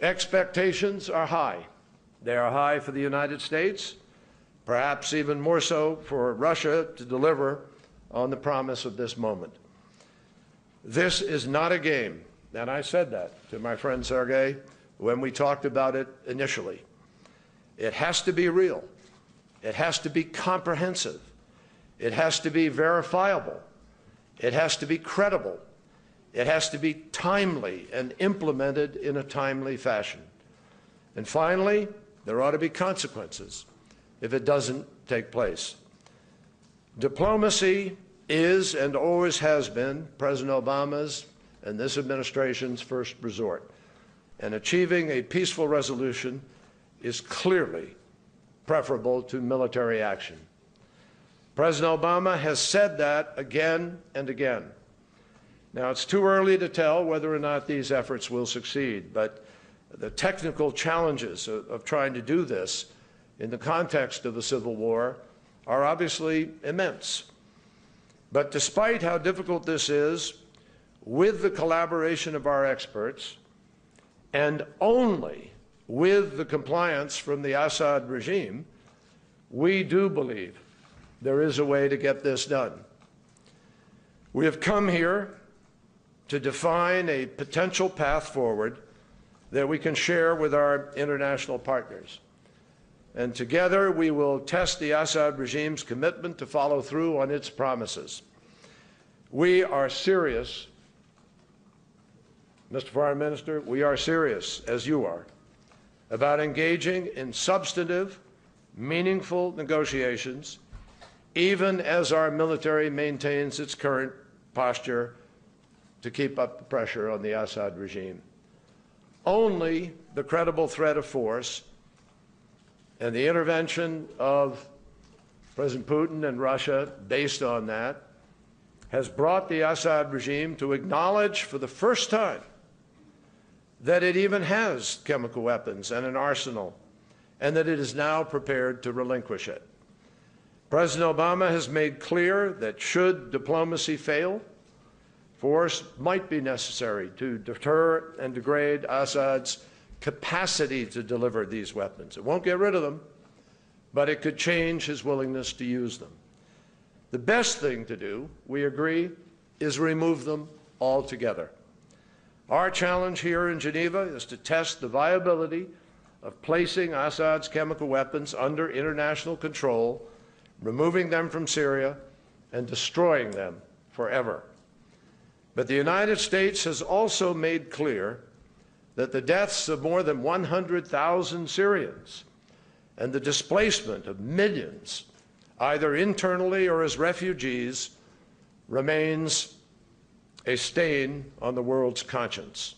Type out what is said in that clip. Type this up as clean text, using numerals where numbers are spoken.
Expectations are high. They are high for the United States, perhaps even more so for Russia to deliver on the promise of this moment. This is not a game, and I said that to my friend Sergei when we talked about it initially. It has to be real. It has to be comprehensive. It has to be verifiable. It has to be credible. It has to be timely and implemented in a timely fashion. And finally, there ought to be consequences if it doesn't take place. Diplomacy is and always has been President Obama's and this administration's first resort. And achieving a peaceful resolution is clearly preferable to military action. President Obama has said that again and again. Now, it's too early to tell whether or not these efforts will succeed, but the technical challenges of trying to do this in the context of a civil war are obviously immense. But despite how difficult this is, with the collaboration of our experts, and only with the compliance from the Assad regime, we do believe there is a way to get this done. We have come here to define a potential path forward that we can share with our international partners. And together we will test the Assad regime's commitment to follow through on its promises. We are serious, Mr. Foreign Minister, we are serious, as you are, about engaging in substantive, meaningful negotiations, even as our military maintains its current posture to keep up the pressure on the Assad regime. Only the credible threat of force and the intervention of President Putin and Russia based on that has brought the Assad regime to acknowledge for the first time that it even has chemical weapons and an arsenal, and that it is now prepared to relinquish it. President Obama has made clear that should diplomacy fail, force might be necessary to deter and degrade Assad's capacity to deliver these weapons. It won't get rid of them, but it could change his willingness to use them. The best thing to do, we agree, is remove them altogether. Our challenge here in Geneva is to test the viability of placing Assad's chemical weapons under international control, removing them from Syria, and destroying them forever. But the United States has also made clear that the deaths of more than 100,000 Syrians and the displacement of millions, either internally or as refugees, remains a stain on the world's conscience.